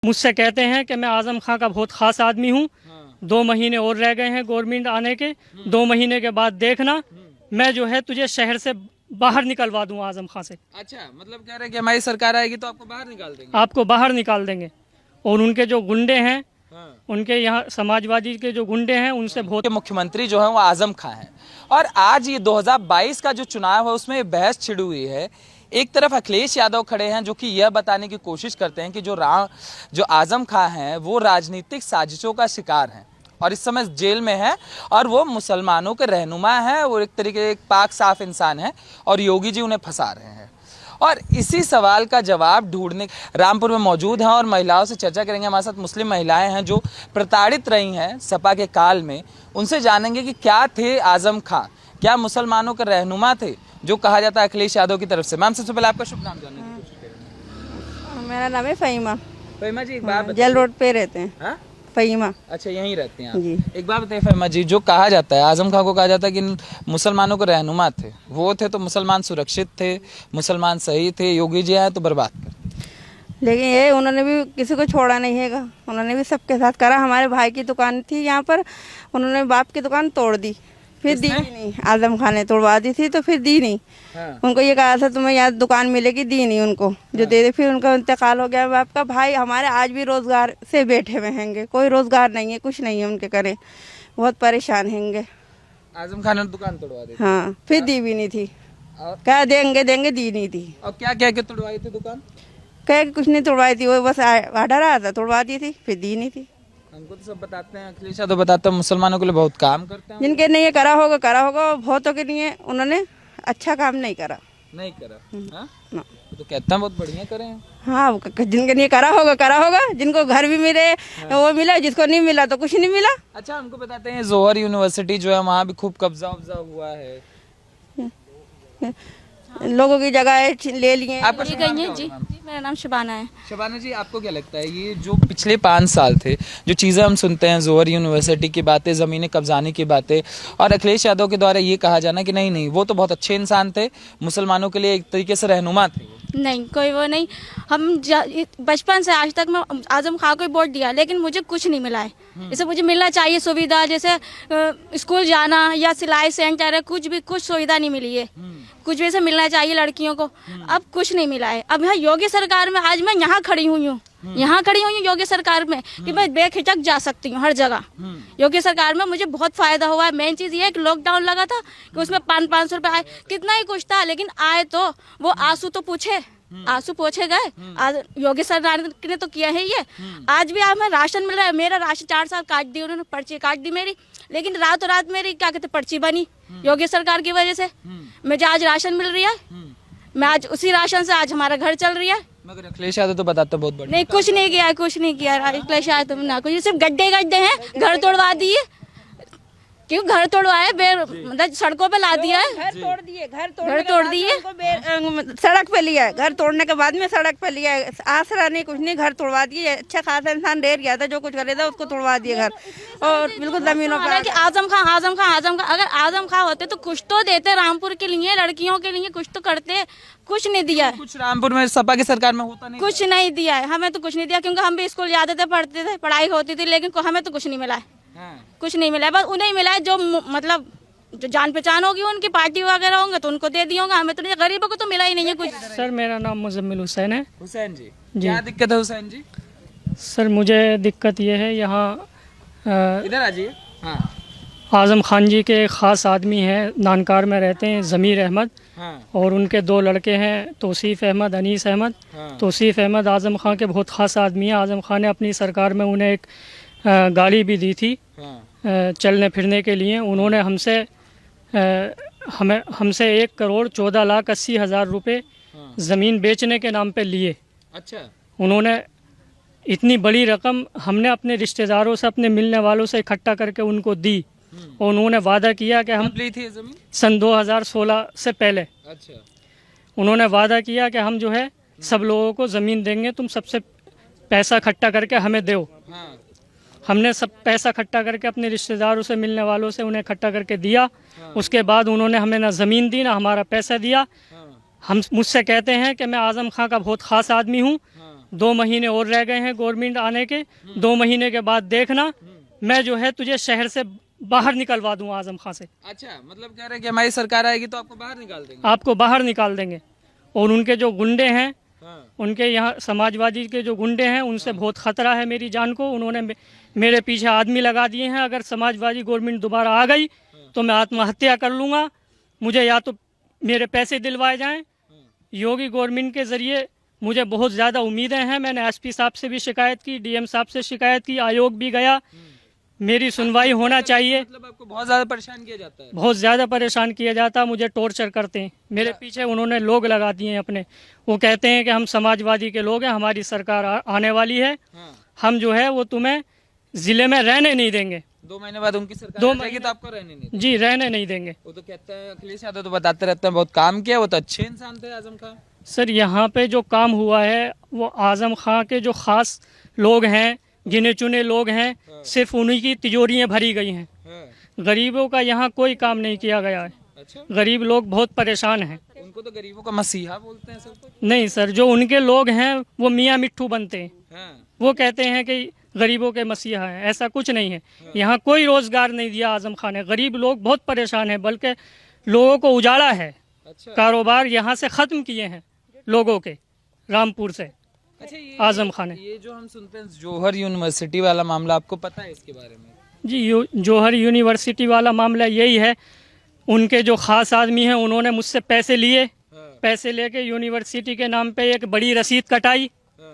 मुझसे कहते हैं कि मैं आजम खां का बहुत ख़ास आदमी हूँ। 2 महीने और रह गए हैं गवर्नमेंट आने के। 2 महीने के बाद देखना, मैं जो है तुझे शहर से बाहर निकलवा दूँ आजम खां से। अच्छा, मतलब कह रहे हैं कि हमारी सरकार आएगी तो आपको बाहर निकाल देंगे। आपको बाहर निकाल देंगे। और उनके जो गुंडे हैं, हाँ। उनके यहाँ समाजवादी के जो गुंडे हैं, उनसे बहुत। मुख्यमंत्री जो है वो आजम खां हैं और आज ये 2022 का जो चुनाव है उसमें बहस छिड़ी हुई है। एक तरफ अखिलेश यादव खड़े हैं जो कि यह बताने की कोशिश करते हैं कि जो आजम खां हैं वो राजनीतिक साजिशों का शिकार हैं और इस समय जेल में है और वो मुसलमानों के रहनुमा हैं और एक तरीके एक पाक साफ इंसान है और योगी जी उन्हें फंसा रहे हैं। और इसी सवाल का जवाब ढूंढने रामपुर में मौजूद हैं और महिलाओं से चर्चा करेंगे। हमारे साथ मुस्लिम महिलाएं हैं जो प्रताड़ित रही हैं सपा के काल में। उनसे जानेंगे कि क्या थे आजम खां, क्या मुसलमानों के रहनुमा थे जो कहा जाता है अखिलेश यादव की तरफ से। मैम सबसे पहले आपका शुभ नाम जानने की कोशिश करेंगे। मेरा नाम है फ़हीमा। फ़हीमा जी एक बात जेल रोड पे रहते हैं। हाँ? फ़हीमा। अच्छा, यहीं रहते हैं आप। जी। एक बात बताइए फ़हीमा जी, जो कहा जाता है आजम खां को कहा जाता है कि मुसलमानों के रहनुमा थे, वो थे तो मुसलमान सुरक्षित थे, मुसलमान सही थे, योगी जी आए तो बर्बाद कर। लेकिन ये उन्होंने भी किसी को छोड़ा नहीं है। उन्होंने भी सबके साथ करा। हमारे भाई की दुकान थी यहाँ पर, उन्होंने बाप की दुकान तोड़ दी, फिर दी भी नहीं। आजम खान ने तोड़वा दी थी तो फिर दी नहीं। हाँ। उनको ये कहा था तुम्हें यहाँ दुकान मिलेगी, दी नहीं उनको। जो दे दे फिर उनका इंतकाल हो गया बाप का। भाई हमारे आज भी रोजगार से बैठे हुए हैंगे, कोई रोजगार नहीं है, कुछ नहीं है उनके करे, बहुत परेशान हैंगे। आजम खान ने दुकान तोड़वा दी। हाँ, फिर दी भी नहीं थी। और क्या देंगे देंगे, दी नहीं थी। और क्या क्या के तोड़वाई थी दुकान? कह कुछ नहीं तोड़वाई थी, वो बस ऑर्डर आया था, तोड़वा दी थी, फिर दी नहीं थी। हमको तो सब बताते हैं, अखिलेश यादव बताते हैं मुसलमानों के लिए बहुत काम करते हैं। जिनके नहीं करा होगा, बहुतों के लिए उन्होंने अच्छा काम नहीं करा। नहीं करा। हाँ? ना। तो कहते हैं बहुत बढ़िया करे हैं। हाँ, जिनके नहीं करा होगा। जिनको घर भी मिले वो मिला, जिसको नहीं मिला तो कुछ नहीं मिला। अच्छा, हमको बताते हैं जोहर यूनिवर्सिटी जो है वहाँ भी खूब कब्जा वब्जा हुआ है, लोगों की जगह ले लिए। आपका ये शुभ नाम गई क्या है होगा जी। मैम? मेरा नाम शबाना है। शबाना जी, आपको क्या लगता है ये जो पिछले 5 साल थे, जो चीज़ें हम सुनते हैं, जोहर यूनिवर्सिटी की बातें, ज़मीनें कब्जाने की बातें और अखिलेश यादव के द्वारा ये कहा जाना कि नहीं वो तो बहुत अच्छे इंसान थे, मुसलमानों के लिए एक तरीके से रहनुमा थे। नहीं, कोई वो नहीं। बचपन से आज तक मैं आजम खां को वोट दिया, लेकिन मुझे कुछ नहीं मिला है। जैसे मुझे मिलना चाहिए सुविधा, जैसे स्कूल जाना या सिलाई सेंटर है, कुछ सुविधा नहीं मिली है। कुछ भी ऐसे मिलना चाहिए लड़कियों को, अब कुछ नहीं मिला है। अब यहाँ योगी सरकार में आज मैं यहाँ खड़ी हुई हूँ, योगी सरकार में कि मैं बेखिचक जा सकती हूँ हर जगह। योगी सरकार में मुझे बहुत फायदा हुआ है। मेन चीज ये है कि लॉकडाउन लगा था कि उसमें 500 रुपए आए, कितना ही कुछ था, लेकिन आए तो वो आंसू तो पूछे गए। आज योगी सरकार ने तो किया है ये। आज भी हमें राशन मिल रहा है। मेरा राशन 4 साल काट दी उन्होंने, पर्ची काट दी मेरी, लेकिन रातों रात मेरी क्या कहते पर्ची बनी योगी सरकार की वजह से। मुझे आज राशन मिल रही है, मैं आज उसी राशन से आज हमारा घर चल रही है। मगर अखिलेश यादव तो बताते बहुत बढ़िया। नहीं, कुछ नहीं किया अखिलेश यादव ना कुछ, सिर्फ गड्ढे हैं, घर तोड़वा दिए। क्यों घर तोड़वाए, मतलब सड़कों पे ला दिया है। घर तोड़ दिए, सड़क पे लिया है। घर तोड़ने के बाद में सड़क पे लिया है। आसरा नहीं, कुछ नहीं, घर तोड़वा दिए। अच्छा खासा इंसान रह गया था, जो कुछ करे था उसको तोड़वा दिए घर, और बिल्कुल जमीनों पर। आजम खां अगर आजम खां होते तो कुछ तो देते रामपुर के लिए, लड़कियों के लिए कुछ तो करते। कुछ नहीं दिया है। कुछ रामपुर में सपा की सरकार में होता नहीं, कुछ नहीं दिया है हमें, तो कुछ नहीं दिया, क्योंकि हम भी स्कूल जाते थे, पढ़ते थे, पढ़ाई होती थी, लेकिन हमें तो कुछ नहीं मिला है। कुछ नहीं मिला है, बस उन्हें मिला है जो मतलब जो जान पहचान होगी, उनकी पार्टी वगैरह होंगे तो उनको दे दिए होंगे। हमें तो नहीं, गरीबों को तो मिला ही नहीं है कुछ। सर मेरा नाम मुजम्मिल हुसैन है। हुसैन जी, क्या दिक्कत है हुसैन जी? सर मुझे दिक्कत ये है, यहाँ इधर आ जाइए। हाँ। आजम खान जी के ख़ास आदमी हैं, नानकार में रहते हैं, ज़मीर अहमद। हाँ। और उनके 2 लड़के हैं, तौसीफ़ अहमद, अनीस अहमद। हाँ। तौसीफ़ अहमद आजम खान के बहुत ख़ास आदमी हैं। आजम खान ने अपनी सरकार में उन्हें एक गाड़ी भी दी थी चलने फिरने के लिए। उन्होंने हमसे 1,14,80,000 रुपये ज़मीन बेचने के नाम पे लिए। अच्छा। उन्होंने इतनी बड़ी रकम हमने अपने रिश्तेदारों से, अपने मिलने वालों से इकट्ठा करके उनको दी, और उन्होंने वादा किया कि हम ली थी जमीन सन 2016 से पहले। अच्छा। उन्होंने वादा किया कि हम जो है सब लोगों को ज़मीन देंगे, तुम सबसे पैसा इकट्ठा करके हमें दो। हाँ। हमने सब पैसा इकट्ठा करके अपने रिश्तेदारों से, मिलने वालों से उन्हें इकट्ठा करके दिया। उसके बाद उन्होंने हमें ना ज़मीन दी, ना हमारा पैसा दिया। हम मुझसे कहते हैं कि मैं आजम खां का बहुत ख़ास आदमी हूँ। 2 महीने और रह गए हैं गवर्नमेंट आने के। 2 महीने के बाद देखना, मैं जो है तुझे शहर से बाहर निकलवा दूंगा आजम खां से। अच्छा, मतलब कह रहे हैं कि हमारी सरकार आएगी तो आपको बाहर निकाल देंगे। आपको बाहर निकाल देंगे। और उनके जो गुंडे हैं, हाँ। उनके यहाँ समाजवादी के जो गुंडे हैं, उनसे बहुत खतरा है मेरी जान को। उन्होंने मेरे पीछे आदमी लगा दिए हैं। अगर समाजवादी गवर्नमेंट दोबारा आ गई तो मैं आत्महत्या कर लूँगा। मुझे या तो मेरे पैसे दिलवाए जाएं, योगी गवर्नमेंट के ज़रिए मुझे बहुत ज़्यादा उम्मीदें हैं। मैंने एसपी साहब से भी शिकायत की, डीएम साहब से शिकायत की, आयोग भी गया। मेरी सुनवाई होना चाहिए। मतलब आपको बहुत ज्यादा परेशान किया जाता है। बहुत ज़्यादा परेशान किया जाता, मुझे टॉर्चर करते हैं। मेरे पीछे उन्होंने लोग लगा दिए हैं अपने। वो कहते हैं कि हम समाजवादी के लोग हैं, हमारी सरकार आने वाली है, हाँ। हम जो है वो तुम्हें ज़िले में रहने नहीं देंगे। 2 महीने बाद उनकी सरकार 2 आ जाएगी महीने तो आपको रहने नहीं देंगे। जी, रहने नहीं देंगे। वो तो कहते हैं, अखिलेश यादव तो बताते रहते हैं बहुत काम किया, वो तो अच्छे इंसान थे आजम खां। सर, यहाँ पे जो काम हुआ है वो आजम खां के जो ख़ास लोग हैं, गिने चुने लोग हैं, सिर्फ उन्हीं की तिजोरियाँ भरी गई हैं। हाँ। गरीबों का यहाँ कोई काम नहीं किया गया है। अच्छा, गरीब लोग बहुत परेशान हैं। उनको तो गरीबों का मसीहा बोलते हैं सब कुछ। नहीं सर, जो उनके लोग हैं वो मियाँ मिट्ठू बनते हैं। हाँ। वो कहते हैं कि गरीबों के मसीहा हैं, ऐसा कुछ नहीं है। यहाँ कोई रोजगार नहीं दिया आजम खान ने। गरीब लोग बहुत परेशान हैं, बल्कि लोगों को उजाड़ा है। अच्छा। कारोबार यहाँ से ख़त्म किए हैं लोगों के, रामपुर से। अच्छा, आजम खान ने ये जो हम सुनते हैं जौहर यूनिवर्सिटी वाला मामला, आपको पता है इसके बारे में? जी, जौहर यूनिवर्सिटी वाला मामला यही है। उनके जो ख़ास आदमी हैं उन्होंने मुझसे पैसे लिए। पैसे लेके यूनिवर्सिटी के नाम पे एक बड़ी रसीद कटाई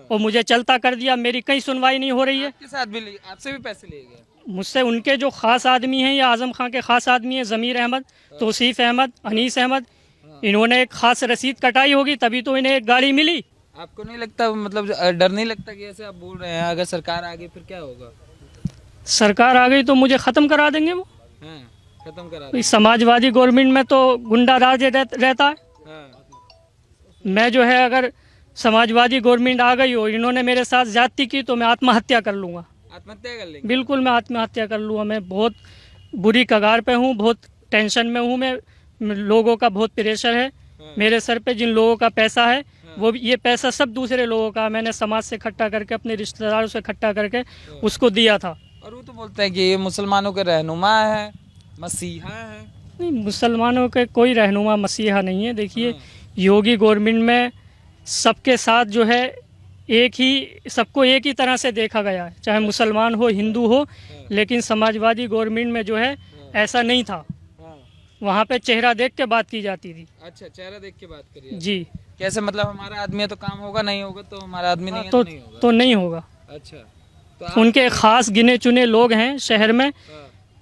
और मुझे चलता कर दिया। मेरी कहीं सुनवाई नहीं हो रही है। आपके साथ भी आपसे भी पैसे लिए गए? मुझसे उनके जो ख़ास आदमी हैं, या आजम खां के ख़ास आदमी हैं, ज़मीर अहमद, तौसीफ़ अहमद, अनीस अहमद, इन्होंने एक ख़ास रसीद कटाई होगी तभी तो इन्हें एक गाड़ी मिली। आपको नहीं लगता, मतलब डर नहीं लगता कि ऐसे आप बोल रहे हैं अगर सरकार आ गई फिर क्या होगा? सरकार आ गई तो मुझे ख़त्म करा देंगे वो। हाँ, खत्म करा इस समाजवादी गवर्नमेंट में तो गुंडा राज रहता है। हाँ। मैं जो है, अगर समाजवादी गवर्नमेंट आ गई और इन्होंने मेरे साथ ज्यादती की तो मैं आत्महत्या कर लूँगा। आत्महत्या कर लेंगे? बिल्कुल, मैं आत्महत्या कर लूँगा। मैं बहुत बुरी कगार पे हूँ, बहुत टेंशन में हूँ मैं। लोगों का बहुत प्रेशर है मेरे सर पे। जिन लोगों का पैसा है वो ये पैसा सब दूसरे लोगों का मैंने समाज से इकट्ठा करके, अपने रिश्तेदारों से इकट्ठा करके उसको दिया था। और वो तो बोलते हैं कि ये मुसलमानों के रहनुमा है, मसीहा है। नहीं, मुसलमानों के कोई रहनुमा मसीहा नहीं है। देखिए, योगी गवर्नमेंट में सबके साथ जो है सबको एक ही तरह से देखा गया है, चाहे मुसलमान हो, हिंदू हो। लेकिन समाजवादी गवर्नमेंट में जो है ऐसा नहीं था। वहाँ पे चेहरा देख के बात की जाती थी। अच्छा, चेहरा देख के बात करिए जी। कैसे, मतलब हमारा आदमी है तो काम होगा, नहीं होगा तो हमारा आदमी नहीं है तो नहीं होगा? तो नहीं होगा। अच्छा, तो उनके खास गिने चुने लोग हैं शहर में,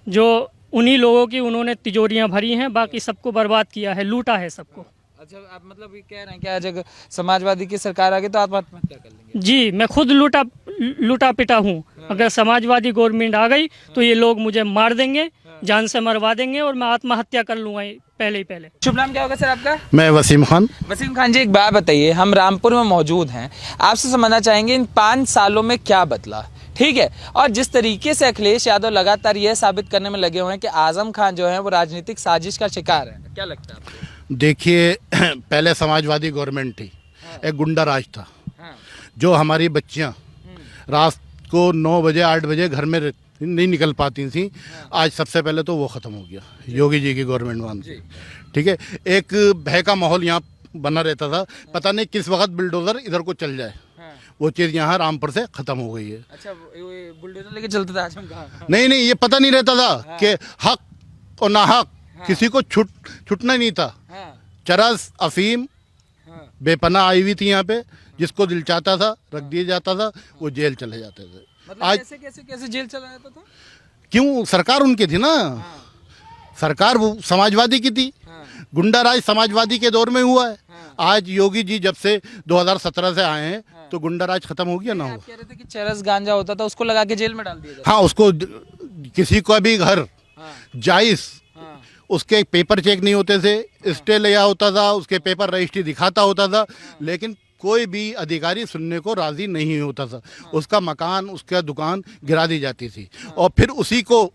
जो उन्हीं लोगों की उन्होंने तिजोरियां भरी हैं, बाकी सबको बर्बाद किया है, लूटा है सबको। अच्छा, आप मतलब ये कह रहे हैं कि आज अगर समाजवादी की सरकार आ गई तो आत्महत्या कर लेंगे? जी, मैं खुद लूटा पिटा हूँ। अगर समाजवादी गवर्नमेंट आ गई तो ये लोग मुझे मार देंगे, जान से मरवा देंगे और मैं आत्महत्या कर लूँगा पहले ही पहले। शुभ नाम क्या होगा सर आपका? मैं वसीम खान। वसीम खान जी, एक बात बताइए, हम रामपुर में मौजूद हैं, आपसे समझना चाहेंगे इन 5 सालों में क्या बदला, ठीक है? और जिस तरीके से अखिलेश यादव लगातार यह साबित करने में लगे हुए हैं कि आजम खान जो है वो राजनीतिक साजिश का शिकार है, क्या लगता है आपको? देखिए, पहले समाजवादी गवर्नमेंट थी, एक गुंडा राज था। हाँ। जो हमारी बच्चियां रात को 9 बजे 8 बजे घर में नहीं निकल पाती थी। आज सबसे पहले तो वो ख़त्म हो गया योगी जी की गवर्नमेंट मान के, ठीक है। एक भय का माहौल यहाँ बना रहता था, पता नहीं किस वक्त बुलडोज़र इधर को चल जाए। वो चीज़ यहाँ रामपुर से ख़त्म हो गई है। अच्छा, बुलडोजर लेके चलते थे आजम खान? नहीं, ये पता नहीं रहता था कि हक और नाहक किसी को छूटना नहीं था। चरस, अफीम बेपनाह आई हुई थी यहाँ पे, जिसको दिल चाहता था रख दिया जाता था, वो जेल चले जाते थे। मतलब आज कैसे जेल चला जाता था? क्यों? सरकार उनकी थी ना। सरकार वो समाजवादी की थी। गुंडा राज समाजवादी के दौर में हुआ है। आज योगी जी जब से 2017 से आए हैं तो गुंडा राज खत्म हो गया ना। आप कह रहे थे कि चरस गांजा होता था, उसको लगा के जेल में डाल दिया जाता? हाँ, उसको किसी को भी घर जायज उसके पेपर चेक नहीं होते थे, स्टे लिया होता था, उसके पेपर रजिस्ट्री दिखाता होता था, लेकिन कोई भी अधिकारी सुनने को राजी नहीं होता था। उसका मकान, उसका दुकान गिरा दी जाती थी और फिर उसी को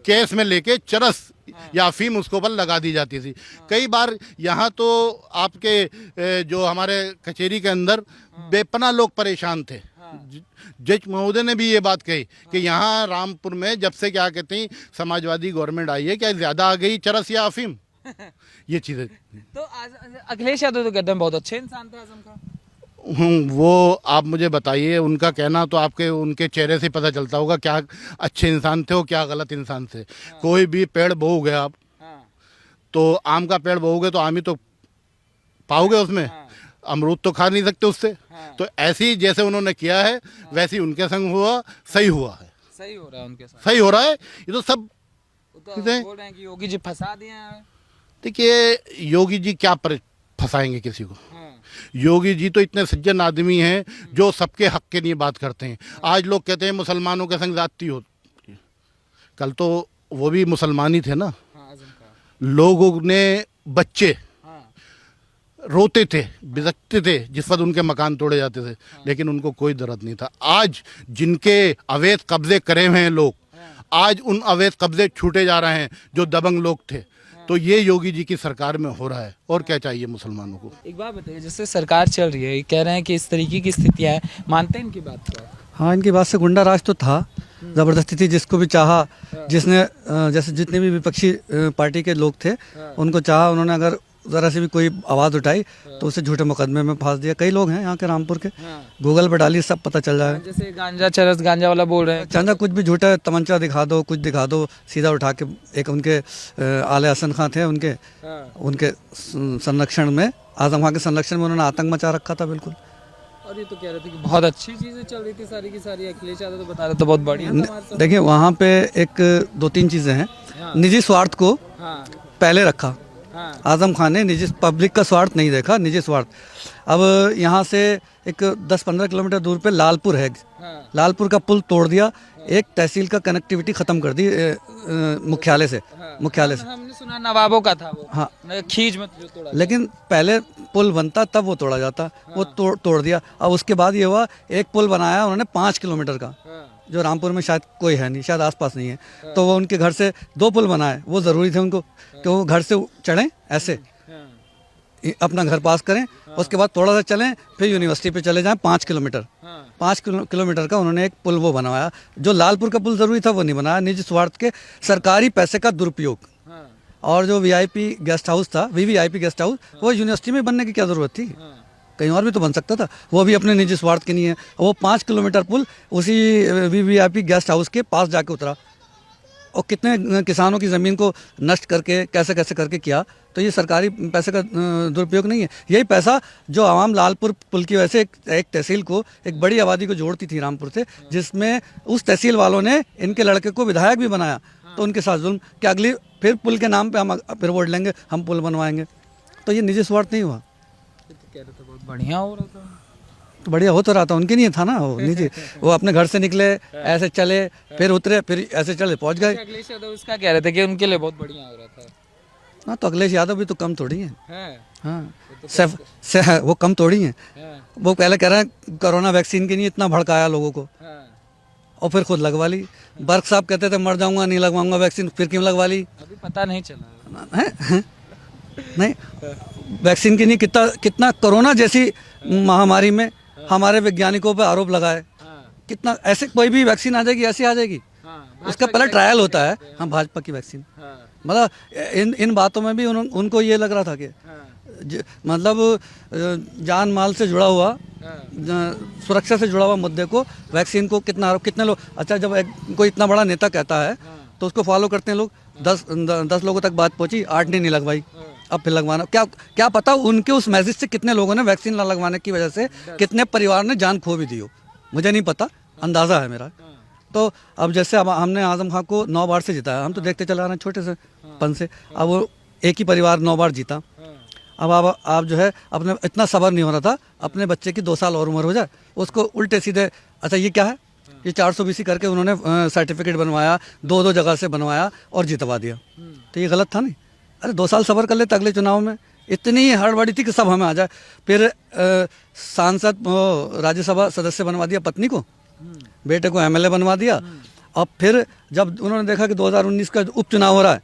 केस में लेके चरस या अफीम उसके ऊपर लगा दी जाती थी। कई बार यहाँ तो आपके जो हमारे कचहरी के अंदर बेपनाह लोग परेशान थे। जज महोदय ने भी ये बात कही कि यहाँ रामपुर में जब से क्या कहते हैं समाजवादी गवर्नमेंट आई है, क्या ज़्यादा आ गई चरस या अफीम, ये चीज़ें। तो अखिलेश यादव तो कहते हैं बहुत अच्छे इंसान थे आजम खान। वो आप मुझे बताइए, उनका कहना तो आपके उनके चेहरे से पता चलता होगा क्या अच्छे इंसान थे और क्या गलत इंसान थे। कोई भी पेड़ बोओगे आप, तो आम का पेड़ बोओगे तो आम ही तो पाओगे उसमें, अमरूद तो खा नहीं सकते उससे। तो ऐसे ही जैसे उन्होंने किया है वैसे ही उनके संग हुआ, सही हुआ है, सही हो रहा है उनके साथ, सही हो रहा है। ये तो सब तो बोल रहे हैं कि योगी जी फंसा दिए हैं। देखिए, योगी जी क्या फंसाएंगे किसी को। योगी जी तो इतने सज्जन आदमी हैं जो सबके हक के लिए बात करते हैं। आज लोग कहते हैं मुसलमानों के संग जाती हो, कल तो वो भी मुसलमान ही थे ना। लोगों ने बच्चे रोते थे, बिलखते थे जिस वक्त उनके मकान तोड़े जाते थे, लेकिन उनको कोई दर्द नहीं था। आज जिनके अवैध कब्जे करे हुए हैं लोग, आज उन अवैध कब्जे छूटे जा रहे हैं जो दबंग लोग थे। तो ये योगी जी की सरकार में हो रहा है, और क्या चाहिए मुसलमानों को। एक बात बताइए, जैसे सरकार चल रही है, कह रहे हैं कि इस तरीके की स्थितियां हैं, मानते हैं इनकी बात को? हाँ, इनकी बात से गुंडा राज तो था, ज़बरदस्ती थी। जिसको भी चाहा, जिसने जैसे जितने भी विपक्षी पार्टी के लोग थे उनको चाहा, उन्होंने अगर ज़रा से भी कोई आवाज़ उठाई तो उसे झूठे मुकदमे में फांस दिया। कई लोग हैं यहाँ के रामपुर के, गूगल पर डालिए सब पता चल जाएगा। जैसे गांजा चरस गांजा वाला बोल रहे हैं, चांदा कुछ भी झूठा, तमंचा दिखा दो, कुछ दिखा दो, सीधा उठा के एक उनके आले हसन खां थे, उनके संरक्षण में, आजम खां के संरक्षण में उन्होंने आतंक मचा रखा था बिल्कुल। और ये तो कह रहे थे कि बहुत अच्छी चीजें चल रही थी सारी की सारी। अखिलेश यादव तो बता रहे थे बहुत बढ़िया। देखिए, वहाँ पे एक दो तीन चीज़ें हैं। निजी स्वार्थ को पहले रखा आजम खान ने, निजी पब्लिक का स्वार्थ नहीं देखा, निजी स्वार्थ। अब यहाँ से एक 10-15 किलोमीटर दूर पे लालपुर है, लालपुर का पुल तोड़ दिया, एक तहसील का कनेक्टिविटी खत्म कर दी मुख्यालय से। हमने सुना नवाबों का था वो, हाँ, खींच में जो तोड़ा, लेकिन पहले पुल बनता तब वो तोड़ा जाता, वो तोड़ दिया। अब उसके बाद ये हुआ, एक पुल बनाया उन्होंने 5 किलोमीटर का, जो रामपुर में शायद कोई है नहीं, शायद आसपास नहीं है। तो वो उनके घर से 2 पुल बनाए, वो ज़रूरी थे उनको कि वो घर से चढ़ें, ऐसे अपना घर पास करें, उसके बाद थोड़ा सा चलें, फिर यूनिवर्सिटी पे चले जाएं 5 किलोमीटर। 5 किलोमीटर का उन्होंने एक पुल वो बनवाया। जो लालपुर का पुल ज़रूरी था वो नहीं बनाया, निजी स्वार्थ के सरकारी पैसे का दुरुपयोग। और जो वीआईपी गेस्ट हाउस था, वीवीआईपी गेस्ट हाउस, वो यूनिवर्सिटी में बनने की क्या ज़रूरत थी, कहीं और भी तो बन सकता था। वो भी अपने निजी स्वार्थ के लिए है। वो 5 किलोमीटर पुल उसी वीवीआईपी गेस्ट हाउस के पास जाके उतरा, और कितने किसानों की ज़मीन को नष्ट करके कैसे कैसे करके किया। तो ये सरकारी पैसे का दुरुपयोग नहीं है। यही पैसा जो आवाम लालपुर पुल की वजह से एक तहसील को, एक बड़ी आबादी को जोड़ती थी रामपुर से, जिसमें उस तहसील वालों ने इनके लड़के को विधायक भी बनाया, तो उनके साथ जुल्म कि अगली फिर पुल के नाम पे हम फिर वोट लेंगे, हम पुल बनवाएंगे। तो ये निजी स्वार्थ नहीं हुआ। कह रहे थे बहुत बढ़िया हो रहा था, तो बढ़िया हो तो रहा था, उनके लिए था ना वो निजी। वो अपने घर से निकले, ऐसे चले, फिर उतरे, फिर ऐसे चले, पहुंच गए। अखिलेश यादव इसका कह रहे थे कि उनके लिए बहुत बढ़िया हो रहा था। हाँ, तो अखिलेश यादव भी तो कम थोड़ी है। हाँ, तो वो कम थोड़ी है। वो पहले कह रहा है कोरोना वैक्सीन के लिए इतना भड़काया लोगों को, और फिर खुद लगवा ली। बर्क साहब कहते थे मर जाऊंगा, नहीं लगवाऊंगा वैक्सीन, फिर क्यों लगवा ली? अभी पता नहीं चला है? नहीं, वैक्सीन के लिए कितना कोरोना जैसी महामारी में हमारे वैज्ञानिकों पर आरोप लगाए। कितना ऐसे कोई भी वैक्सीन आ जाएगी, ऐसी आ जाएगी, उसका पहले ट्रायल होता है। हाँ, भाजपा की वैक्सीन, मतलब इन बातों में भी उनको ये लग रहा था कि मतलब जान माल से जुड़ा हुआ, सुरक्षा से जुड़ा हुआ मुद्दे को, वैक्सीन को कितने लोग, अच्छा जब कोई इतना बड़ा नेता कहता है तो उसको फॉलो करते हैं लोग। 10 लोगों तक बात पहुंची, 8 ने नहीं लगवाई, अब फिर लगवाना। क्या पता उनके उस मैसेज से कितने लोगों ने वैक्सीन ना लगवाने की वजह से कितने परिवार ने जान खो भी दी हो, मुझे नहीं पता, अंदाज़ा है मेरा। तो अब जैसे अब हमने आजम खां को 9 बार से जिताया, हम तो देखते चला रहे हैं छोटे से पन से। अब वो एक ही परिवार 9 बार जीता। अब आप जो है अपने इतना सब्र नहीं हो रहा था, अपने बच्चे की 2 साल और उम्र हो जाए, उसको उल्टे सीधे, अच्छा ये क्या है, ये 420 करके उन्होंने सर्टिफिकेट बनवाया, 2 जगह से बनवाया और जितवा दिया। तो ये गलत था नहीं? अरे 2 साल सब्र कर लेते, अगले चुनाव में इतनी हड़बड़ी थी कि सब हमें आ जाए। फिर सांसद राज्यसभा सदस्य बनवा दिया पत्नी को, बेटे को MLA बनवा दिया। अब फिर जब उन्होंने देखा कि 2019 का उपचुनाव हो रहा है,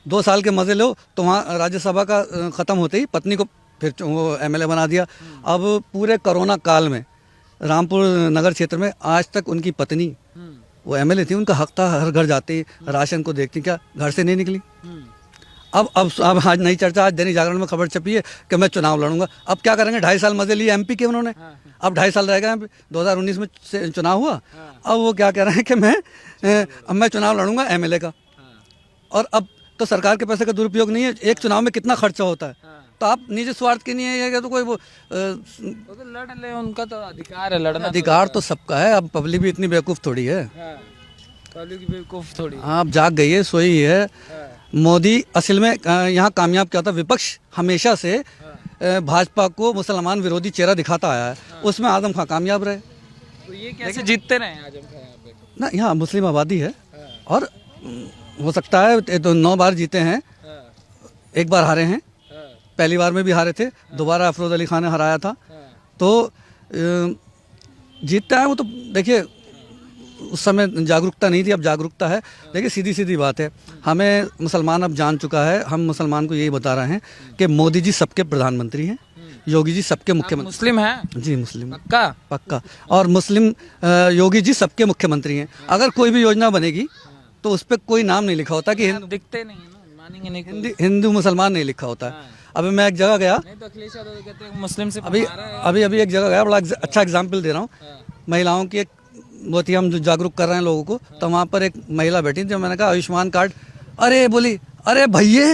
2 साल के मजे लो, तो वहाँ राज्यसभा का ख़त्म होते ही पत्नी को फिर वो एमएलए बना दिया। अब पूरे कोरोना काल में रामपुर नगर क्षेत्र में आज तक उनकी पत्नी वो एमएलए थी, उनका हक था, हर घर जाती, राशन को देखती, क्या घर से नहीं निकली। अब आज नई चर्चा, आज दैनिक जागरण में खबर छपी है कि मैं चुनाव लड़ूंगा। अब क्या करेंगे, 2.5 साल मजे लिए एमपी के उन्होंने, अब 2.5 साल रह गए। 2019 में चुनाव हुआ, अब वो क्या कह रहे हैं कि मैं चुनाव लड़ूंगा एमएलए का। और अब तो सरकार के पैसे का दुरुपयोग नहीं है, एक चुनाव में कितना खर्चा होता है, तो आप निजी स्वार्थ के नहीं है तो कोई वो तो लड़ ले, उनका तो अधिकार है लड़ना। अधिकार तो सबका है। अब पब्लिक भी इतनी बेवकूफ़ थोड़ी है, पब्लिक बेवकूफ थोड़ी। आप जाग गई है, सोई है। मोदी असल में यहाँ कामयाब क्या था, विपक्ष हमेशा से भाजपा को मुसलमान विरोधी चेहरा दिखाता आया है, उसमें आजम खां कामयाब रहे। तो ये कैसे जीतते रहे आजम खां यहाँ पे? ना, यहाँ मुस्लिम आबादी है और हो सकता है तो 9 बार जीते हैं, 1 बार हारे हैं, पहली बार में भी हारे थे, दोबारा अफरोज अली खान ने हराया था, तो जीतता है वो। तो देखिए उस समय जागरूकता नहीं थी, अब जागरूकता है। देखिए सीधी सीधी बात है, हमें मुसलमान अब जान चुका है, हम मुसलमान को यही बता रहे हैं कि मोदी जी सबके प्रधानमंत्री हैं, योगी जी सबके मुख्यमंत्री। मुस्लिम हैं? जी मुस्लिम, पक्का। और मुस्लिम योगी जी सबके मुख्यमंत्री हैं। अगर कोई भी योजना बनेगी तो उस पर कोई नाम नहीं लिखा होता कि दिखते नहीं है ना, मानेंगे नहीं, हिंदू मुसलमान नहीं लिखा होता है। अभी मैं एक जगह गया, नहीं तो अखिलेश यादव कहते हैं मुस्लिम से अभी एक जगह गया, बड़ा अच्छा एग्जाम्पल दे रहा हूँ। महिलाओं की एक बहुत ही हम जो जागरूक कर रहे हैं लोगों को, तो वहाँ पर एक महिला बैठी थी, मैंने कहा आयुष्मान कार्ड, अरे बोली अरे भैया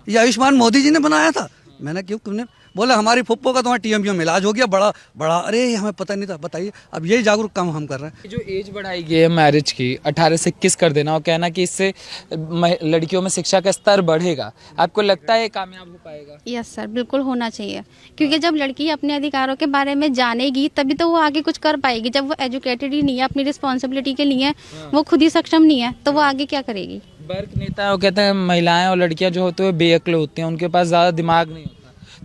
ये आयुष्मान मोदी जी ने बनाया था। मैंने क्यों, तुमने? बोला हमारी फुप्पो का तुम्हारा टीएमयू में इलाज हो गया, बड़ा अरे हमें पता नहीं था। बताइए, अब यही जागरूक काम हम कर रहे हैं। जो एज बढ़ाई गई है मैरिज की 18 से 21 कर देना और कहना कि इससे लड़कियों में शिक्षा का स्तर बढ़ेगा, आपको लगता है ये कामयाब हो पाएगा? यस सर, बिल्कुल होना चाहिए, क्योंकि जब लड़की अपने अधिकारों के बारे में जानेगी तभी तो वो आगे कुछ कर पाएगी। जब वो एजुकेटेड ही नहीं है, अपनी रिस्पॉन्सिबिलिटी के लिए वो खुद ही सक्षम नहीं है, तो वो आगे क्या करेगी। वर्ग नेता वो कहते हैं महिलाएं और लड़कियां जो होते हैं बेअक्ल होती हैं, उनके पास ज़्यादा दिमाग नहीं होता,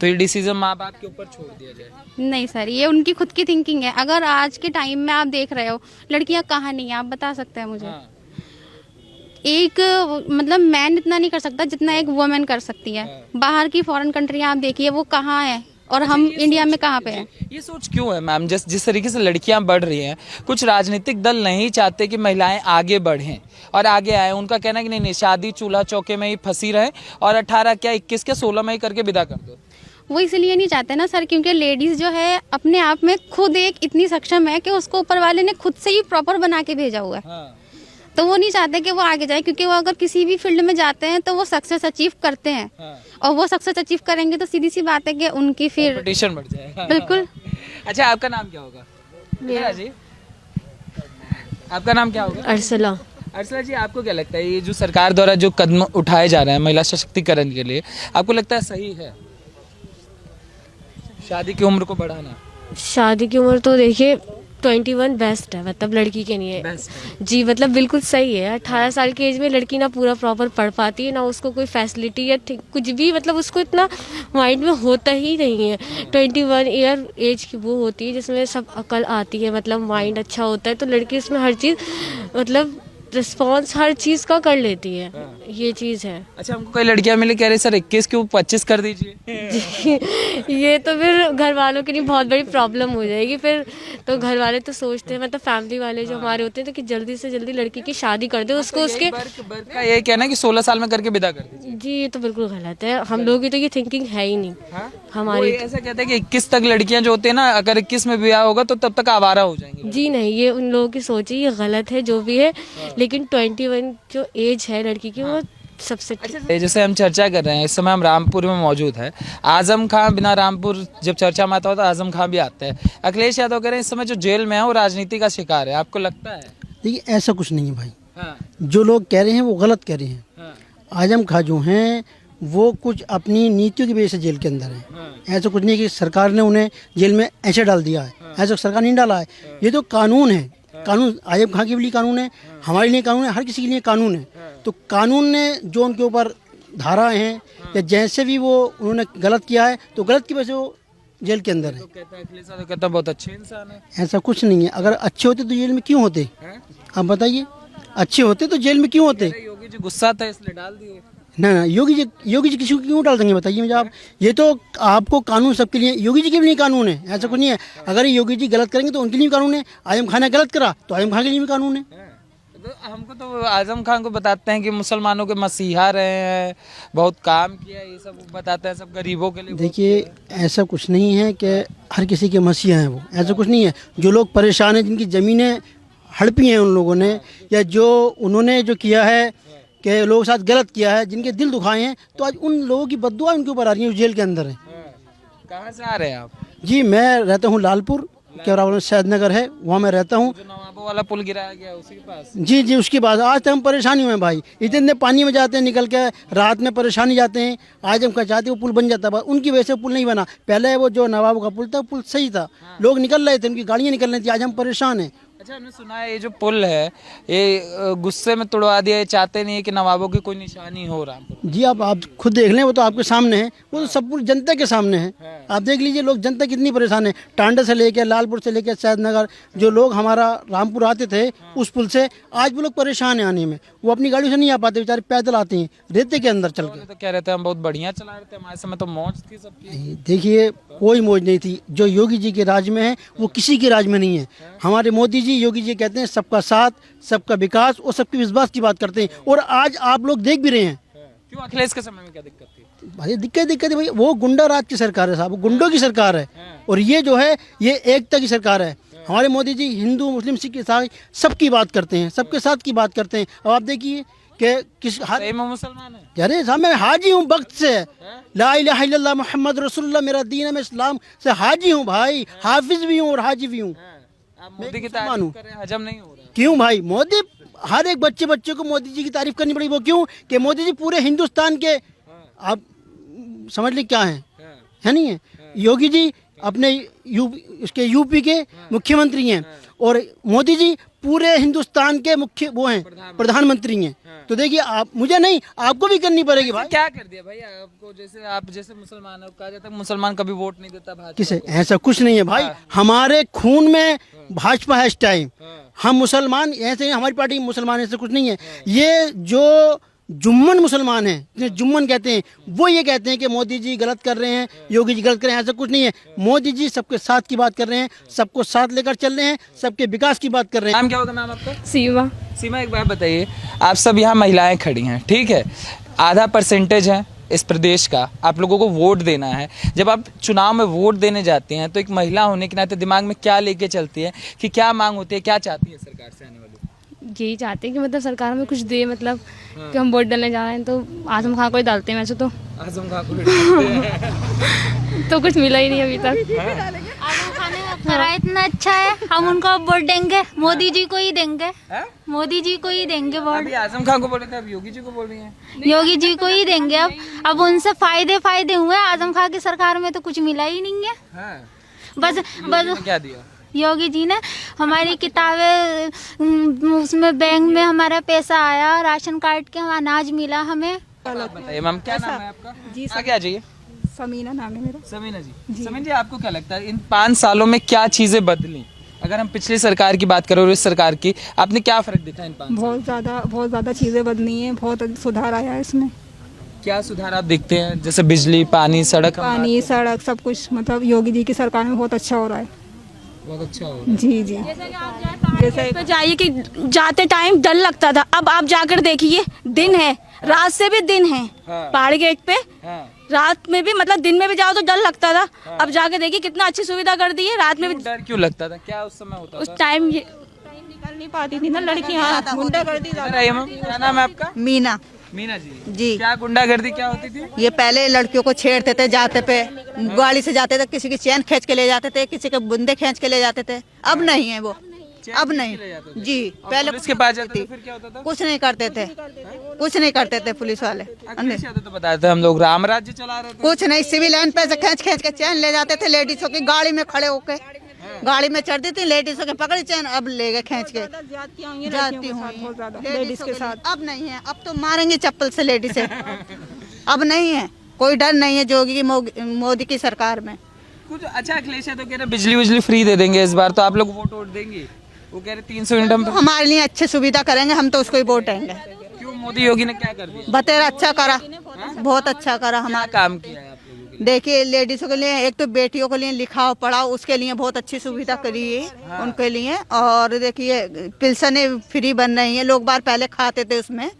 तो ये डिसीजन माँ बाप के ऊपर छोड़ दिया जाए। नहीं सर, ये उनकी खुद की थिंकिंग है। अगर आज के टाइम में आप देख रहे हो लड़कियां कहाँ नहीं है, आप बता सकते हैं मुझे? एक मतलब मैन इतना नहीं कर सकता जितना एक वुमेन कर सकती है। बाहर की फॉरेन कंट्रियां आप देखिए वो कहाँ है और हम इंडिया में कहाँ पे हैं। ये सोच क्यों है मैम? जिस तरीके से लड़कियां बढ़ रही हैं, कुछ राजनीतिक दल नहीं चाहते कि महिलाएं आगे बढ़ें और आगे आए। उनका कहना है कि नहीं, शादी चूल्हा चौके में ही फंसी रहे और 18 क्या 21 क्या 16 में ही करके विदा कर दो। वो इसलिए नहीं चाहते ना सर, क्योंकि लेडीज जो है अपने आप में खुद एक इतनी सक्षम है कि उसको ऊपर वाले ने खुद से ही प्रॉपर बना के भेजा हुआ है। तो वो नहीं चाहते कि वो आगे जाए, क्योंकि वो अगर किसी भी फील्ड में जाते हैं तो वो सक्सेस अचीव करते हैं। और वो सक्सेस अचीव करेंगे तो सीधी सी बात है कि उनकी फिर कंपटीशन बढ़ जाएगा। बिल्कुल। अच्छा, आपका नाम क्या होगा? मेरा जी, आपका नाम क्या होगा? अर्सला। अर्सला जी, आपको क्या लगता है ये जो सरकार द्वारा जो कदम उठाए जा रहे हैं महिला सशक्तिकरण के लिए, आपको लगता है सही है शादी की उम्र को बढ़ाना? शादी की उम्र तो देखिए 21 बेस्ट है, मतलब लड़की के लिए जी, मतलब बिल्कुल सही है। 18 साल की एज में लड़की ना पूरा प्रॉपर पढ़ पाती है, ना उसको कोई फैसिलिटी या कुछ भी, मतलब उसको इतना माइंड में होता ही नहीं है। 21 ईयर एज की वो होती है जिसमें सब अकल आती है, मतलब माइंड अच्छा होता है, तो लड़की इसमें हर चीज़ मतलब रिस्पॉन्स हर चीज़ का कर लेती है, ये चीज़ है। अच्छा, हमको कई लड़कियां मिले कह रहे सर 21 क्यों 25 कर दीजिए। ये तो फिर घर वालों के लिए बहुत बड़ी प्रॉब्लम हो जाएगी फिर। तो घर वाले तो सोचते हैं, मतलब फैमिली वाले जो हमारे होते हैं, तो कि जल्दी से जल्दी लड़की की शादी कर दे उसको। उसके वर्क का ये कहना है कि 16 साल में करके विदा कर दीजिए। जी, ये तो बिल्कुल गलत है। हम लोग की तो ये थिंकिंग है ही नहीं। हमारी ऐसा कहते हैं कि 21 तक लड़कियां जो होती है ना, अगर 21 में ब्याह होगा तो तब तक आवारा हो जाएंगी। जी नहीं, ये उन लोगों की सोच है, ये गलत है जो भी है। लेकिन 21 जो एज है लड़की की वो सबसे जैसे हम चर्चा कर रहे हैं, इस समय हम रामपुर में मौजूद है। आजम खां बिना रामपुर जब चर्चा में आता हो तो आजम खां भी आते हैं। अखिलेश यादव कह रहे हैं इस समय जो जेल में है वो राजनीति का शिकार है, आपको लगता है? देखिए, ऐसा कुछ नहीं है भाई। जो लोग कह रहे हैं वो गलत कह रहे हैं। आजम खां जो हैं वो कुछ अपनी नीतियों की वजह से जेल के अंदर है। ऐसा कुछ नहीं कि सरकार ने उन्हें जेल में ऐसे डाल दिया है, ऐसा सरकार नहीं डाला है। ये तो कानून है, कानून आजम खां के लिए कानून है, हमारे लिए कानून है, हर किसी के लिए कानून है। तो कानून ने जो उनके ऊपर धारा हैं या जैसे भी वो उन्होंने गलत किया है, तो गलत की वजह से वो जेल के अंदर है। तो कहता है अखिलेश यादव कहता है बहुत अच्छे इंसान है। ऐसा कुछ नहीं है। अगर अच्छे होते तो जेल में क्यों होते? आप बताइए, अच्छे होते तो जेल में क्यों होते? योगी जी गुस्सा था इसलिए डाल दिए। ना योगी जी किसी को क्यों डाल देंगे बताइए मुझे आप। ये तो आपको कानून सबके लिए, योगी जी के लिए कानून है, ऐसा कुछ नहीं है। अगर योगी जी गलत करेंगे तो उनके लिए भी कानून है। आजम खान ने गलत करा तो आजम खान के लिए भी कानून है। तो हमको तो आजम खान को बताते हैं कि मुसलमानों के मसीहा रहे हैं, बहुत काम किया, ये सब बताते हैं, सब गरीबों के लिए। देखिए ऐसा कुछ नहीं है कि हर किसी के मसीहा हैं वो, ऐसा कुछ नहीं है। जो लोग परेशान हैं, जिनकी ज़मीनें हड़पी हैं उन लोगों ने, या जो उन्होंने जो किया है कि लोगों के साथ गलत किया है, जिनके दिल दुखाए हैं, तो आज उन लोगों की बद्दुआ उनके ऊपर आ रही है, जो जेल के अंदर है। कहाँ से आ रहे हैं आप? जी मैं रहता हूँ लालपुर, क्या शहद नगर है, वहाँ मैं रहता हूँ। जो नवाबों वाला पुल गिराया गया उसी के पास? जी उसकी बात। आज तक हम परेशानी में भाई, इतने पानी में जाते हैं निकल के, रात में परेशानी जाते हैं। आज हम क्या चाहते हैं वो पुल बन जाता है, उनकी वजह से पुल नहीं बना। पहले वो जो नवाबों का पुल था, पुल सही था, लोग निकल रहे थे, उनकी गाड़ियाँ निकल रही थी। आज हम परेशान हैं। अच्छा, हमने सुना है ये जो पुल है ये गुस्से में तोड़वा दिया, ये चाहते नहीं है कि नवाबों की कोई निशानी हो रामपुर। जी आप खुद देख लें, वो तो आपके सामने है, वो तो सब पूरी जनता के सामने है। आप देख लीजिए लोग, जनता कितनी परेशान है। टांडा से लेके लालपुर से लेके शहद नगर, जो लोग हमारा रामपुर आते थे उस पुल से, आज वो लोग परेशान है आने में। वो अपनी गाड़ी से नहीं आ पाते, बेचारे पैदल आते हैं रेते के अंदर चल के। तो कह रहे थे हम बहुत बढ़िया चला रहे थे, हमारे समय तो मौज थी सबकी। देखिए कोई मौज नहीं थी। जो योगी जी के राज में है वो किसी के राज में नहीं है। हमारे मोदी जी, योगी जी कहते हैं सबका साथ, सबका विकास और सबके विश्वास की बात करते हैं, और आज आप लोग देख भी रहे हैं। क्यों अखिलेश के समय में क्या दिक्कत थी? भाई दिक्कत है भाई, वो गुंडा राज की सरकार है साहब, वो गुंडों की सरकार है। और ये जो है ये एकता की सरकार है। हमारे मोदी जी हिंदू मुस्लिम सिख ईसाई सबकी बात करते हैं, सबके साथ की बात करते हैं। अब आप देखिए कि किस सही में मुसलमान है? अरे साहब मैं हाजी हूँ वक्त से, ला इलाहा इल्लल्लाह मुहम्मद रसूलुल्लाह मेरा दीन है, मैं इस्लाम से हाजी हूँ भाई, हाफिज भी हूँ और हाजी भी हूँ। आप मोदी की तारीफ कर रहे हैं, हजम नहीं हो रहा? क्यों भाई? मोदी, हर एक बच्चे को मोदी जी की तारीफ करनी पड़ेगी। वो क्यों कि मोदी जी पूरे हिंदुस्तान के, आप समझ ली क्या है नहीं है। योगी जी अपने उसके यूपी के मुख्यमंत्री हैं, और मोदी जी पूरे हिंदुस्तान के मुख्य वो हैं, प्रधानमंत्री हैं। तो देखिए आप, मुझे नहीं, आपको भी करनी पड़ेगी भाई। क्या कर दिया भाई आपको? जैसे आप जैसे मुसलमान हो, कहा जाता है मुसलमान कभी वोट नहीं देता भाजपा किसे? ऐसा कुछ नहीं है भाई, हमारे खून में भाजपा है इस टाइम। हम मुसलमान ऐसे, हमारी पार्टी मुसलमान ऐसे कुछ नहीं है। ये जो जुम्मन मुसलमान हैं, जिन्हें जुम्मन कहते हैं, वो ये कहते हैं कि मोदी जी गलत कर रहे हैं, योगी जी गलत कर रहे हैं। ऐसा कुछ नहीं है। मोदी जी सबके साथ की बात कर रहे हैं, सबको साथ लेकर चल रहे हैं, सबके विकास की बात कर रहे हैं। नाम क्या होगा मैम आपका? सीमा। सीमा, एक बात बताइए, आप सब यहाँ महिलाएं खड़ी हैं, ठीक है, आधा परसेंटेज है इस प्रदेश का, आप लोगों को वोट देना है। जब आप चुनाव में वोट देने जाती हैं तो एक महिला होने के नाते दिमाग में क्या लेके चलती है, कि क्या मांग होती है, क्या चाहती है सरकार से आने वाली? यही चाहते हैं कि मतलब सरकार में कुछ दे, मतलब कि हम वोट डालने जा रहे हैं तो आजम खान को ही डालते हैं वैसे तो। आजम खान को तो कुछ मिला ही नहीं अभी तक। आजम खान ने करा इतना अच्छा है, हम उनको अब वोट देंगे, मोदी जी को ही देंगे, मोदी जी को ही देंगे वोट। अभी आजम खान को बोले थे, अब योगी जी को बोल रही हैं। योगी जी को ही देंगे अब उनसे फायदे हुए। आजम खान की सरकार में तो कुछ मिला ही नहीं है। बस क्या दिया योगी जी ने? हमारी किताबें, उसमें बैंक में हमारा पैसा आया, राशन कार्ड के अनाज मिला हमें। बताइए मैम, क्या नाम है आपका? जी आगे आ जाइए। समीना नाम है मेरा। समीना जी, समीना जी, आपको क्या लगता है इन 5 सालों में क्या चीजें बदली? अगर हम पिछली सरकार की बात करें और इस सरकार की, आपने क्या फर्क देखा इन 5 सालों? बहुत ज़्यादा चीज़ें बदली हैं, बहुत सुधार आया है इसमें। क्या सुधार आप देखते हैं? जैसे बिजली, पानी, सड़क सब कुछ, मतलब योगी जी की सरकार में बहुत अच्छा हो रहा है। बहुत अच्छा हो रहा है। जी जैसे पे जाइए कि जाते टाइम डर लगता था, अब आप जाकर देखिए, दिन है, रात से भी दिन है। पहाड़ गेट पे रात में भी, मतलब दिन में भी जाओ तो डर लगता था, अब जाके देखिए कितना अच्छी सुविधा कर दी है। रात में भी डर क्यों लगता था? क्या उस समय होता था? उस टाइम ये निकल नहीं पाती थी ना लड़कियाँ, गुंडागर्दी। क्या नाम है आपका? मीना। मीना जी, जी। क्या गुंडागर्दी क्या होती थी? ये पहले लड़कियों को छेड़ते थे, जाते पे गाड़ी से जाते थे, किसी की चैन खींच के ले जाते थे, किसी के बुंदे खींच के ले जाते थे। अब नहीं है वो, अब नहीं जी। पहले पुलिस के पास जाते थे, फिर क्या होता था? कुछ नहीं करते थे, कुछ नहीं करते थे पुलिस वाले। तो बताते थे हम लोग राम राज्य चला रहे थे। कुछ नहीं, सिविल लाइन पे से खींच के चैन ले जाते थे लेडीजों की, गाड़ी में खड़े होके गाड़ी में चढ़ती थी, लेडीजों के पकड़ी चैन, अब ले गए खींच के। जाती हूँ लेडीज के साथ। अब नहीं है, अब तो मारेंगे चप्पल से लेडीज से। अब नहीं है, कोई डर नहीं है योगी की, मोदी की सरकार में। कुछ अच्छा अखिलेश यादव कह रहे बिजली फ्री दे देंगे इस बार, तो आप लोग वोट देंगे? वो कह रहे 300 यूनिट हम हमारे लिए अच्छी सुविधा करेंगे, हम तो उसको ही वोट देंगे। क्यों मोदी योगी ने क्या कर दिया? बतेरा अच्छा करा, बहुत अच्छा करा क्या हमारा। काम किया है आप लोगों के? देखिए लेडीजों के लिए, एक तो बेटियों के लिए लिखाओ पढ़ाओ, उसके लिए बहुत अच्छी सुविधा करी है उनके लिए। और देखिए पेंशनें फ्री बन रही हैं, लोग बार पहले खाते थे उसमें,